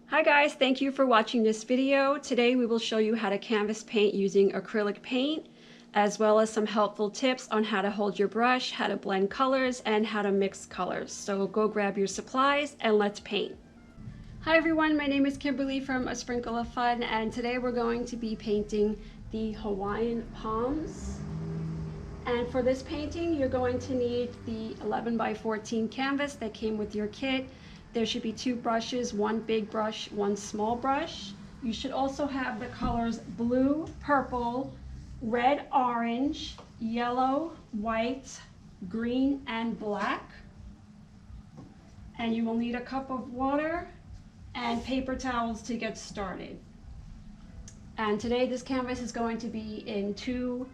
Hi guys, thank you for watching this video. Today we will show you how to canvas paint using acrylic paint, as well as some helpful tips on how to hold your brush, how to blend colors, and how to mix colors. So go grab your supplies and let's paint. Hi everyone, my name is Kimberly from A Sprinkle of Fun, and today we're going to be painting the Hawaiian palms. And for this painting, you're going to need the 11 by 14 canvas that came with your kit. There should be 2 brushes, 1 big brush, 1 small brush. You should also have the colors blue, purple, red, orange, yellow, white, green, and black. And you will need a cup of water and paper towels to get started. And today this canvas is going to be in two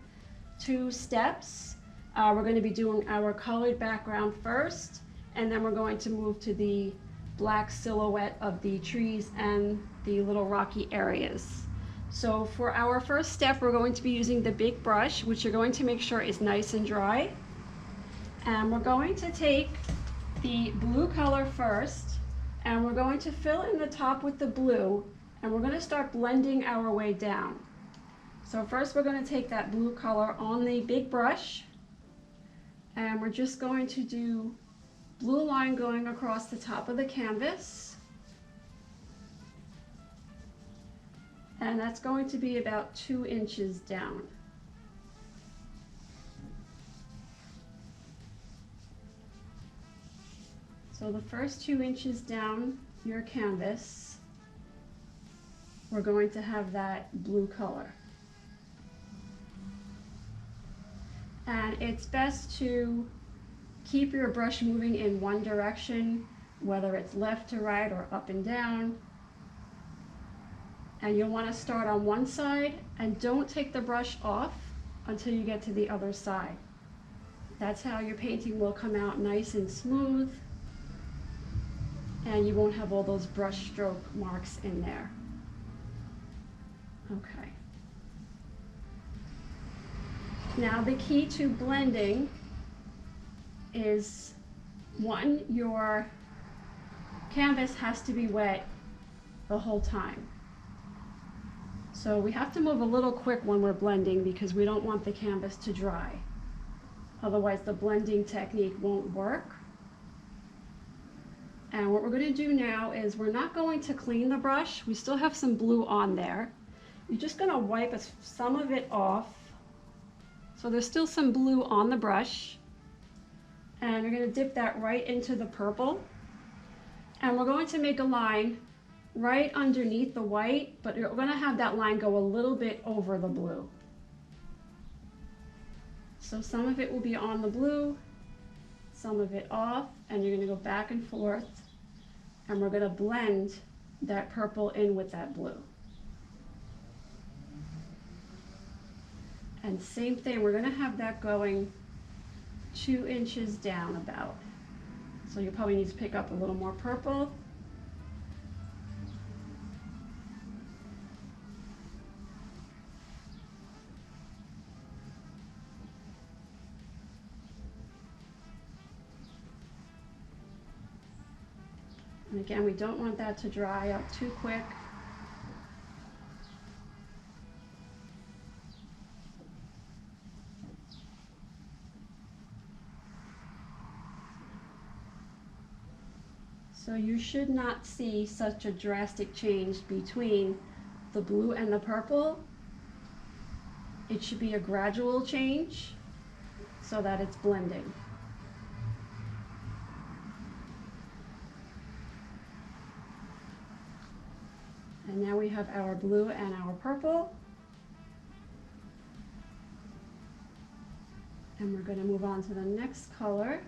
steps. We're going to be doing our colored background first, and then we're going to move to the black silhouette of the trees and the little rocky areas. So for our first step, we're going to be using the big brush, which you're going to make sure is nice and dry. And we're going to take the blue color first, and we're going to fill in the top with the blue, and we're going to start blending our way down. So first we're going to take that blue color on the big brush, and we're just going to do blue line going across the top of the canvas. And that's going to be about 2 inches down. So the first 2 inches down your canvas, we're going to have that blue color. And it's best to keep your brush moving in one direction, whether it's left to right or up and down. And you'll want to start on one side and don't take the brush off until you get to the other side. That's how your painting will come out nice and smooth, and you won't have all those brush stroke marks in there. Okay. Now the key to blending is, one, your canvas has to be wet the whole time. So we have to move a little quick when we're blending because we don't want the canvas to dry. Otherwise the blending technique won't work. And what we're going to do now is we're not going to clean the brush. We still have some blue on there. You're just going to wipe some of it off. So there's still some blue on the brush. And you're going to dip that right into the purple. And we're going to make a line right underneath the white, but you're going to have that line go a little bit over the blue. So some of it will be on the blue, some of it off, and you're going to go back and forth, and we're going to blend that purple in with that blue. And same thing, we're going to have that going 2 inches down about. So you probably need to pick up a little more purple. And again, we don't want that to dry up too quick. So you should not see such a drastic change between the blue and the purple. It should be a gradual change so that it's blending. And now we have our blue and our purple. And we're going to move on to the next color,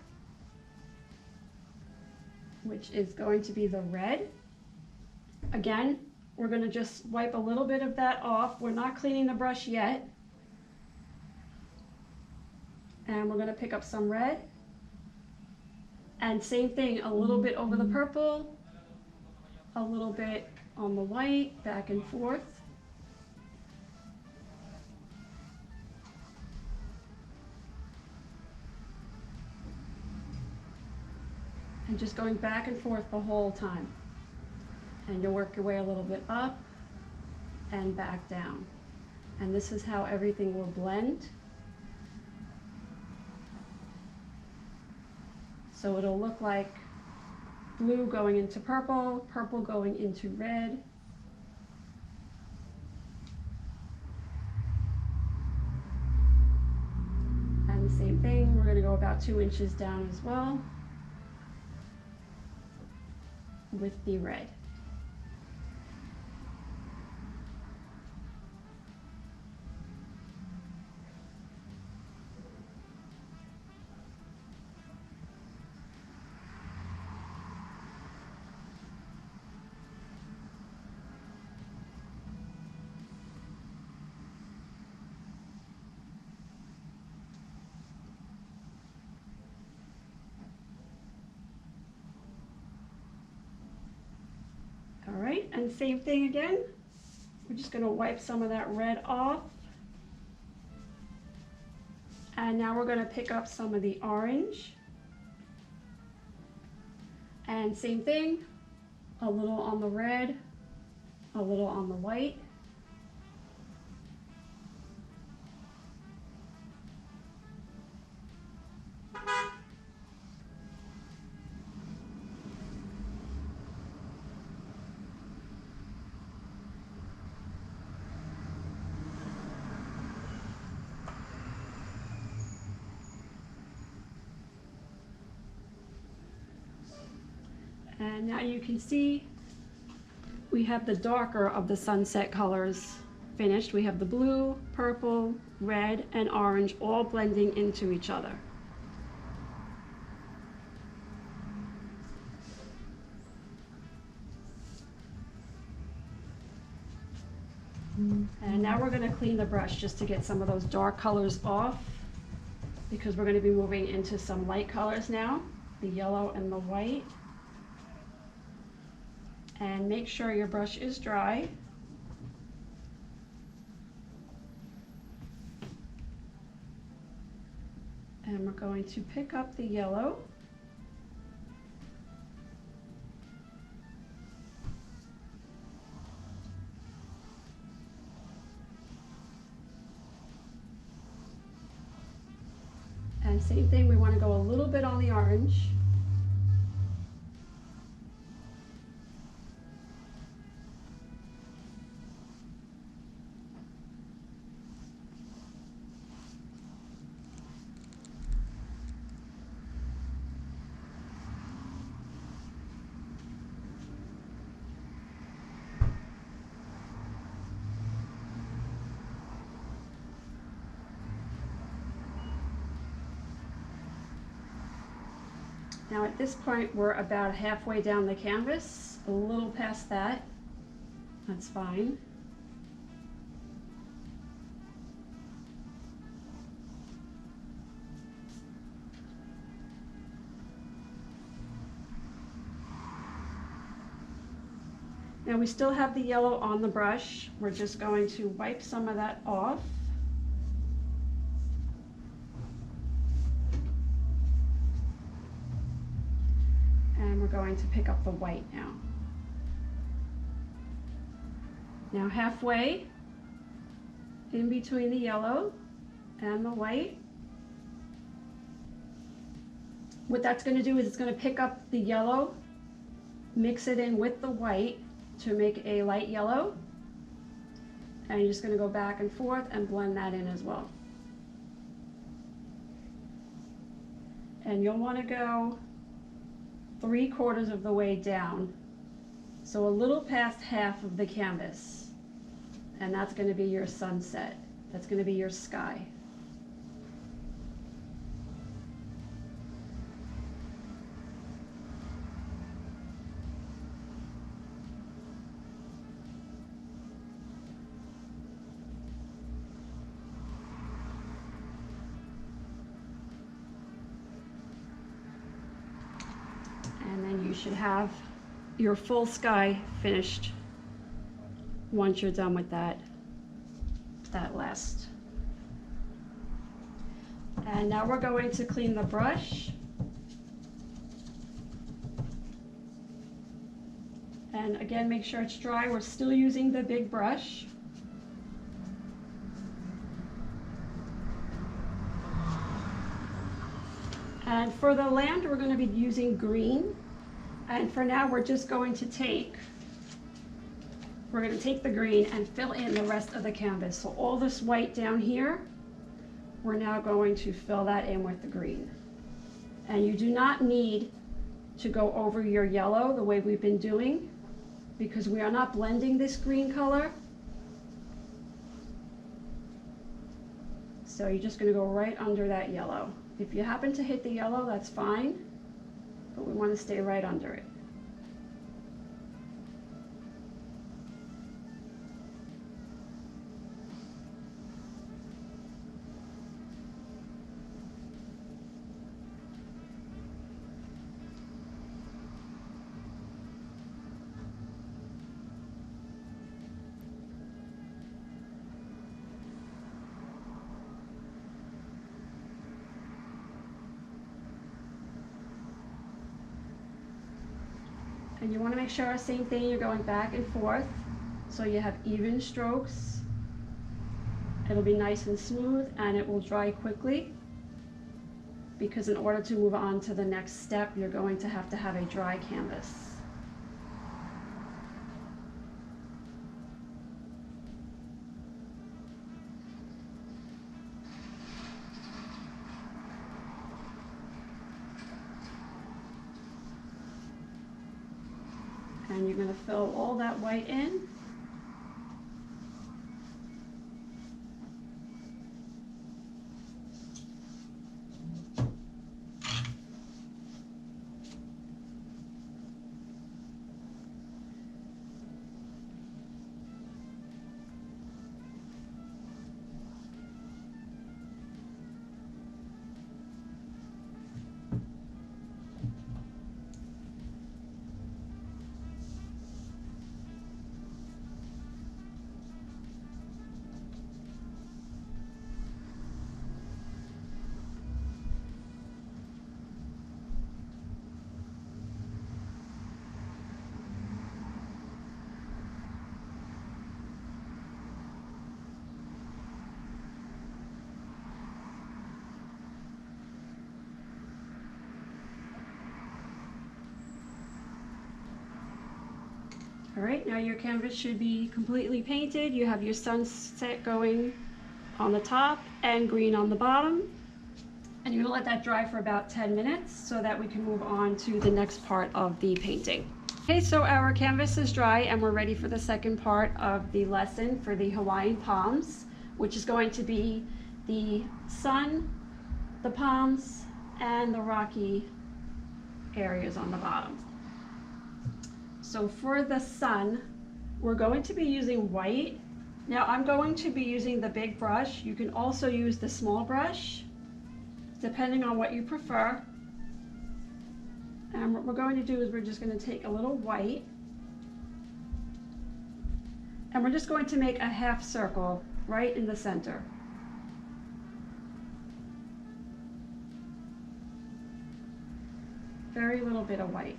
which is going to be the red. Again, we're going to just wipe a little bit of that off. We're not cleaning the brush yet. And we're going to pick up some red. And same thing, a little bit over the purple, a little bit on the white, back and forth. And just going back and forth the whole time. And you'll work your way a little bit up and back down. And this is how everything will blend. So it'll look like blue going into purple, purple going into red. And the same thing, we're going to go about 2 inches down as well with the red. All right, and same thing again. We're just going to wipe some of that red off. And now we're going to pick up some of the orange. And same thing, a little on the red, a little on the white. And now you can see we have the darker of the sunset colors finished. We have the blue, purple, red, and orange all blending into each other. And now we're going to clean the brush just to get some of those dark colors off, because we're going to be moving into some light colors now, the yellow and the white. And make sure your brush is dry. And we're going to pick up the yellow. And same thing, we want to go a little bit on the orange. Now at this point, we're about halfway down the canvas, a little past that. That's fine. Now we still have the yellow on the brush. We're just going to wipe some of that off. And we're going to pick up the white now. Now halfway in between the yellow and the white, what that's going to do is it's going to pick up the yellow, mix it in with the white to make a light yellow, and you're just going to go back and forth and blend that in as well. And you'll want to go 3/4 of the way down, so a little past half of the canvas, and that's going to be your sunset. That's going to be your sky. And then you should have your full sky finished once you're done with that last. And now we're going to clean the brush. And again, make sure it's dry. We're still using the big brush. And for the land, we're going to be using green. And for now, we're just going to take the green and fill in the rest of the canvas. So all this white down here, we're now going to fill that in with the green. And you do not need to go over your yellow the way we've been doing, because we are not blending this green color. So you're just going to go right under that yellow. If you happen to hit the yellow, that's fine, but we want to stay right under it. And you want to make sure, same thing, you're going back and forth so you have even strokes. It'll be nice and smooth and it will dry quickly, because in order to move on to the next step, you're going to have a dry canvas. And you're going to fill all that white in. All right, now your canvas should be completely painted. You have your sunset going on the top and green on the bottom. And you're gonna let that dry for about 10 minutes so that we can move on to the next part of the painting. Okay, so our canvas is dry and we're ready for the second part of the lesson for the Hawaiian palms, which is going to be the sun, the palms, and the rocky areas on the bottom. So for the sun, we're going to be using white. Now I'm going to be using the big brush. You can also use the small brush, depending on what you prefer. And what we're going to do is we're just going to take a little white and we're just going to make a half circle right in the center. Very little bit of white.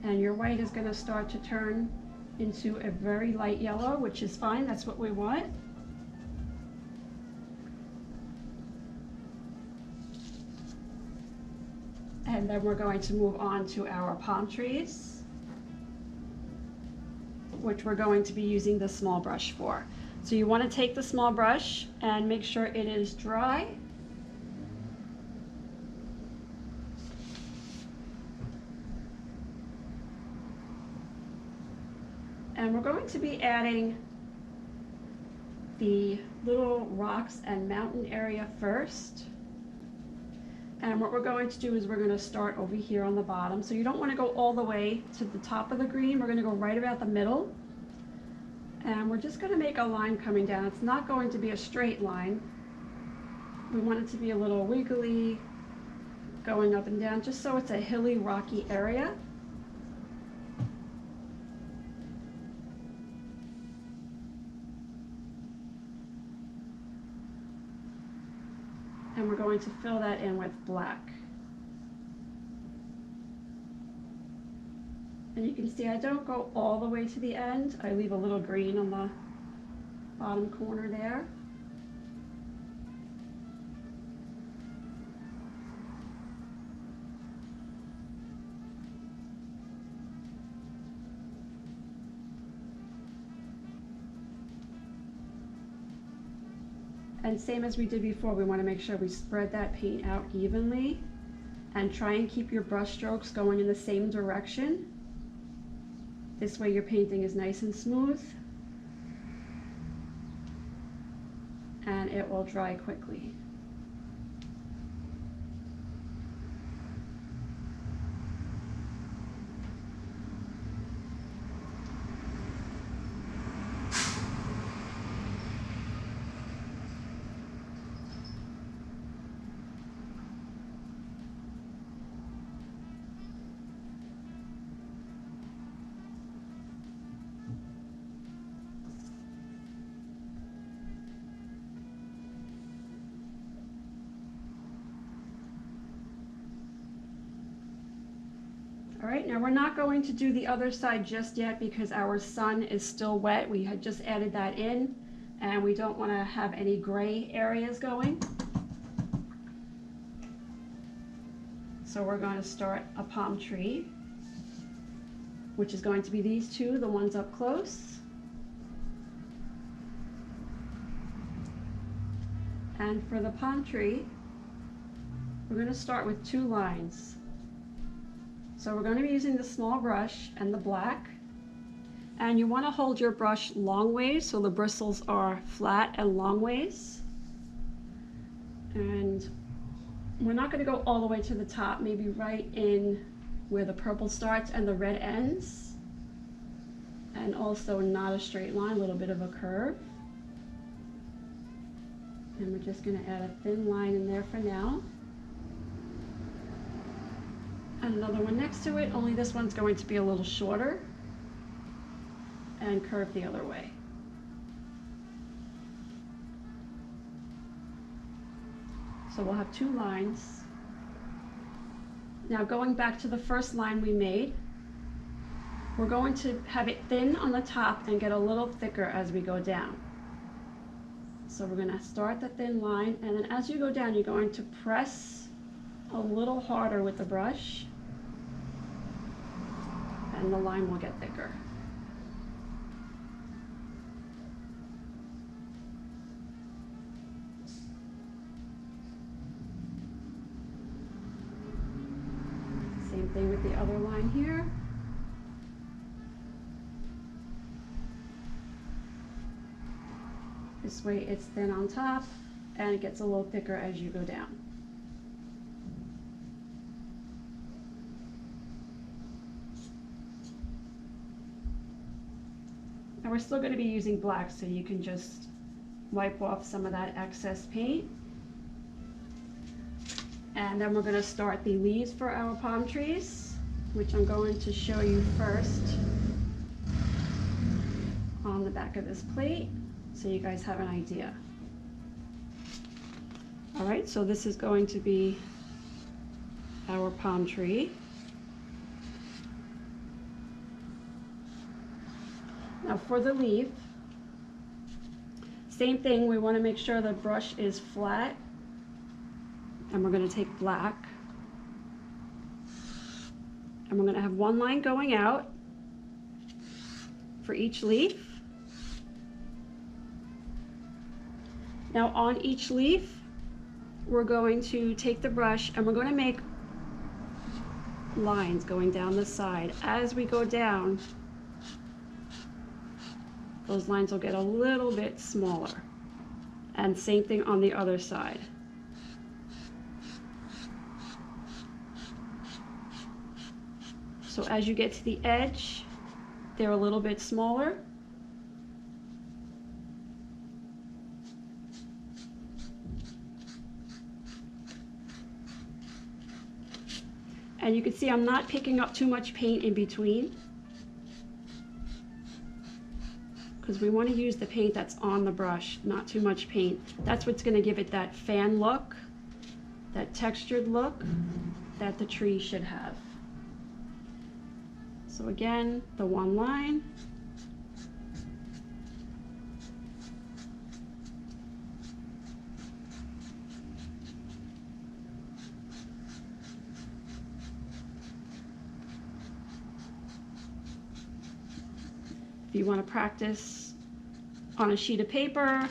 And your white is going to start to turn into a very light yellow, which is fine, that's what we want. And then we're going to move on to our palm trees, which we're going to be using the small brush for. So you want to take the small brush and make sure it is dry. And we're going to be adding the little rocks and mountain area first. And what we're going to do is we're going to start over here on the bottom. So you don't want to go all the way to the top of the green. We're going to go right about the middle. And we're just going to make a line coming down. It's not going to be a straight line. We want it to be a little wiggly, going up and down, just so it's a hilly, rocky area. going to fill that in with black. And you can see I don't go all the way to the end. I leave a little green on the bottom corner there. And same as we did before, we want to make sure we spread that paint out evenly and try and keep your brush strokes going in the same direction. This way your painting is nice and smooth and it will dry quickly. All right, now we're not going to do the other side just yet because our sun is still wet. We had just added that in and we don't want to have any gray areas going. So we're going to start a palm tree, which is going to be these two, the ones up close. And for the palm tree, we're going to start with 2 lines. So we're going to be using the small brush and the black, and you want to hold your brush long ways so the bristles are flat and long ways. And we're not going to go all the way to the top, maybe right in where the purple starts and the red ends, and also not a straight line, a little bit of a curve. And we're just going to add a thin line in there for now. And another one next to it, only this one's going to be a little shorter and curve the other way. So we'll have 2 lines. Now going back to the first line we made, we're going to have it thin on the top and get a little thicker as we go down. So we're going to start the thin line, and then as you go down, you're going to press a little harder with the brush and the line will get thicker. Same thing with the other line here. This way it's thin on top and it gets a little thicker as you go down. And we're still going to be using black, so you can just wipe off some of that excess paint. And then we're going to start the leaves for our palm trees, which I'm going to show you first on the back of this plate so you guys have an idea. All right, so this is going to be our palm tree. Now for the leaf, same thing, we want to make sure the brush is flat, and we're going to take black, and we're going to have 1 line going out for each leaf. Now on each leaf, we're going to take the brush and we're going to make lines going down the side. As we go down, those lines will get a little bit smaller. And same thing on the other side. So as you get to the edge, they're a little bit smaller. And you can see I'm not picking up too much paint in between, because we want to use the paint that's on the brush, not too much paint. That's what's going to give it that fan look that textured look that the tree should have. So again, the one line. If you want to practice on a sheet of paper,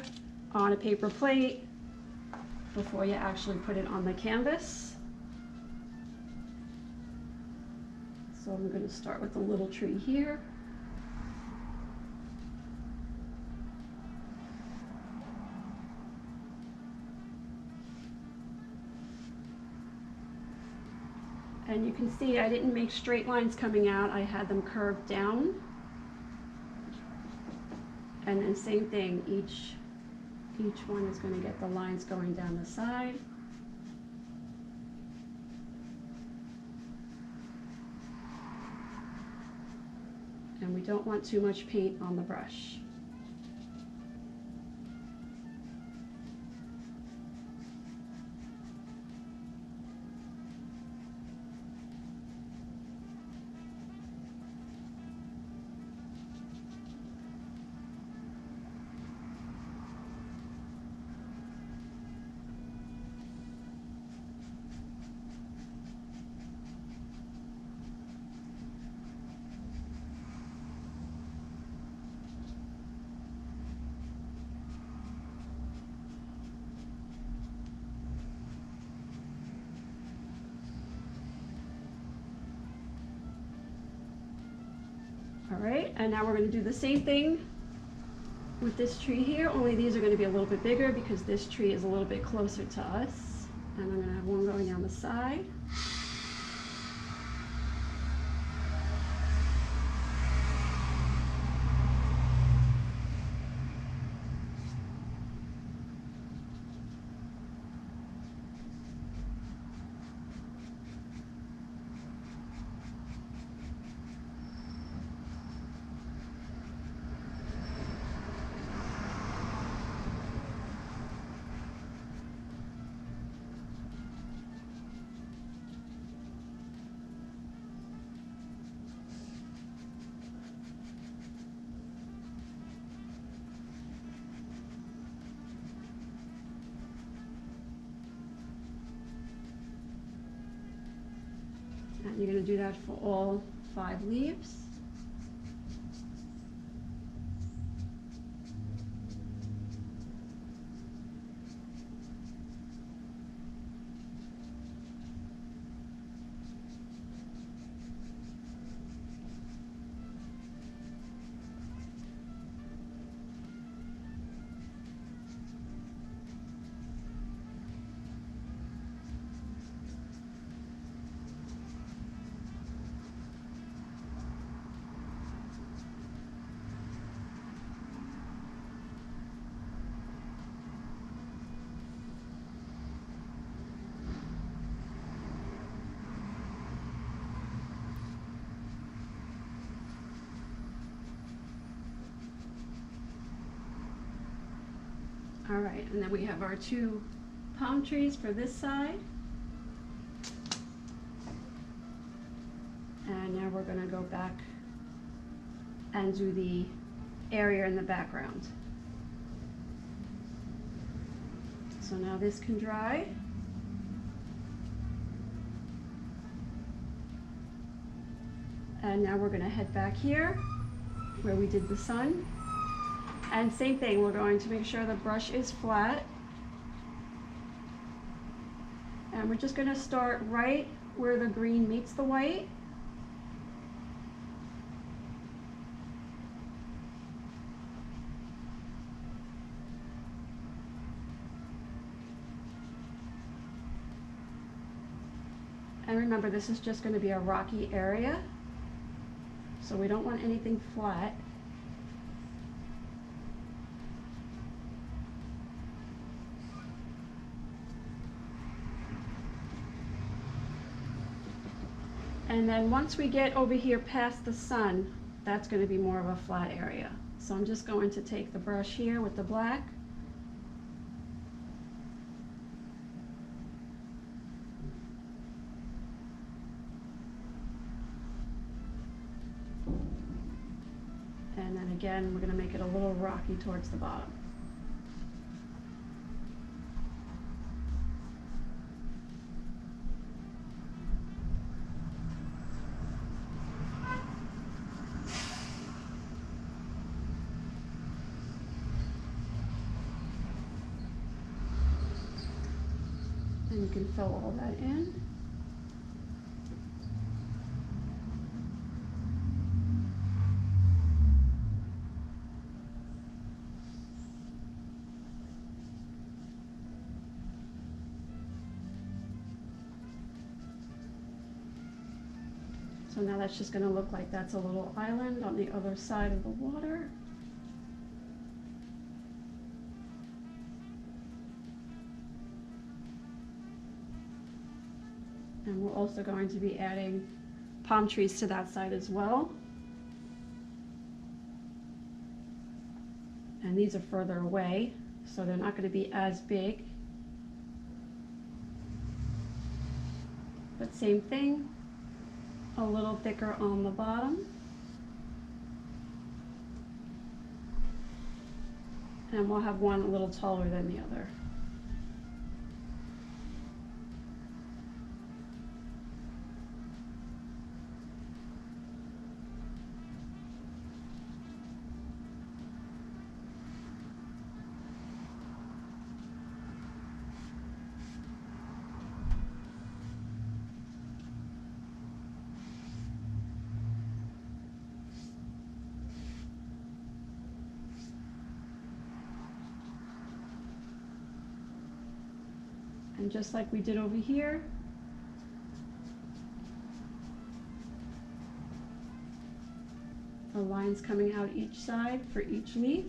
on a paper plate, before you actually put it on the canvas. So I'm going to start with a little tree here. And you can see I didn't make straight lines coming out, I had them curved down. And then same thing, each one is going to get the lines going down the side. And we don't want too much paint on the brush. All right, and now we're going to do the same thing with this tree here, only these are going to be a little bit bigger because this tree is a little bit closer to us. And I'm going to have one going down the side. And you're going to do that for all 5 leaves. All right, and then we have our 2 palm trees for this side. And now we're going to go back and do the area in the background. So now this can dry. And now we're going to head back here where we did the sun. And same thing, we're going to make sure the brush is flat. And we're just going to start right where the green meets the white. And remember, this is just going to be a rocky area, so we don't want anything flat. And then once we get over here past the sun, that's going to be more of a flat area. So I'm just going to take the brush here with the black again, we're going to make it a little rocky towards the bottom. And you can fill all that in. So now that's just going to look like that's a little island on the other side of the water. And we're also going to be adding palm trees to that side as well. And these are further away, so they're not going to be as big. But same thing, a little thicker on the bottom. And we'll have one a little taller than the other. And just like we did over here, the lines coming out each side for each leaf.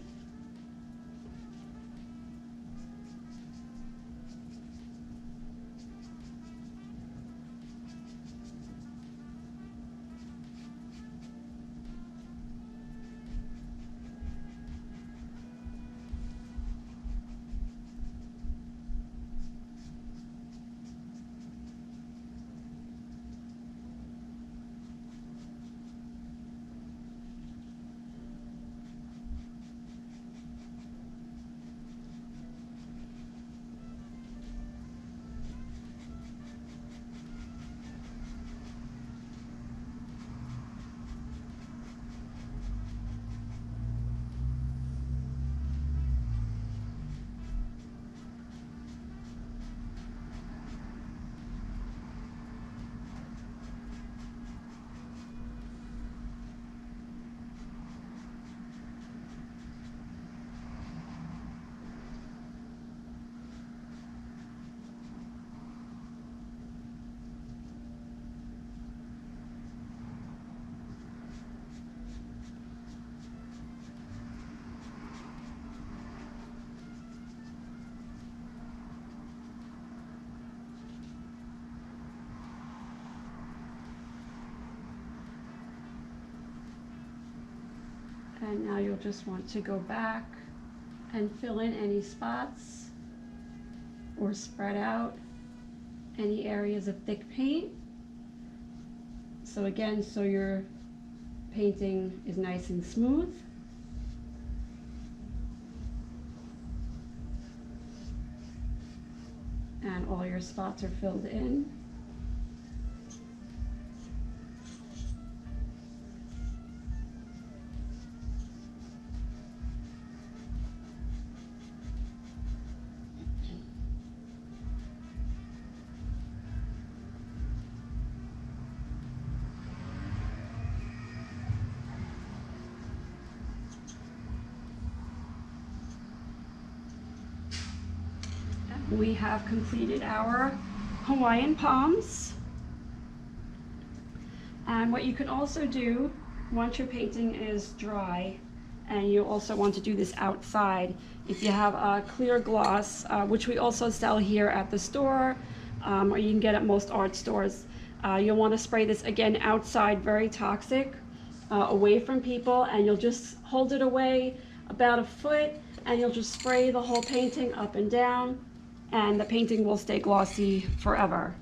And now you'll just want to go back and fill in any spots or spread out any areas of thick paint. So again, so your painting is nice and smooth. And all your spots are filled in. We have completed our Hawaiian palms. And what you can also do once your painting is dry, and you also want to do this outside, if you have a clear gloss, which we also sell here at the store, or you can get at most art stores, you'll want to spray this again outside, very toxic, away from people, and you'll just hold it away about a foot, and you'll just spray the whole painting up and down, and the painting will stay glossy forever.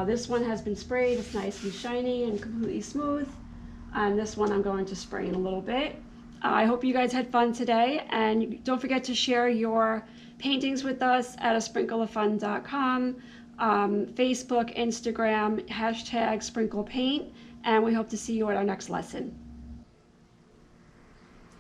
This one has been sprayed, it's nice and shiny and completely smooth. And this one I'm going to spray in a little bit. I hope you guys had fun today, and don't forget to share your paintings with us at asprinkleoffun.com, Facebook, Instagram, #sprinklepaint, and we hope to see you at our next lesson.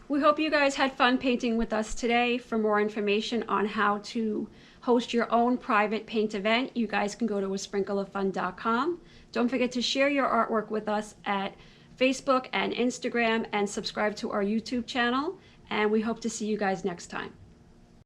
We hope you guys had fun painting with us today. For more information on how to host your own private paint event, you guys can go to asprinkleoffun.com. Don't forget to share your artwork with us at Facebook and Instagram, and subscribe to our YouTube channel. And we hope to see you guys next time.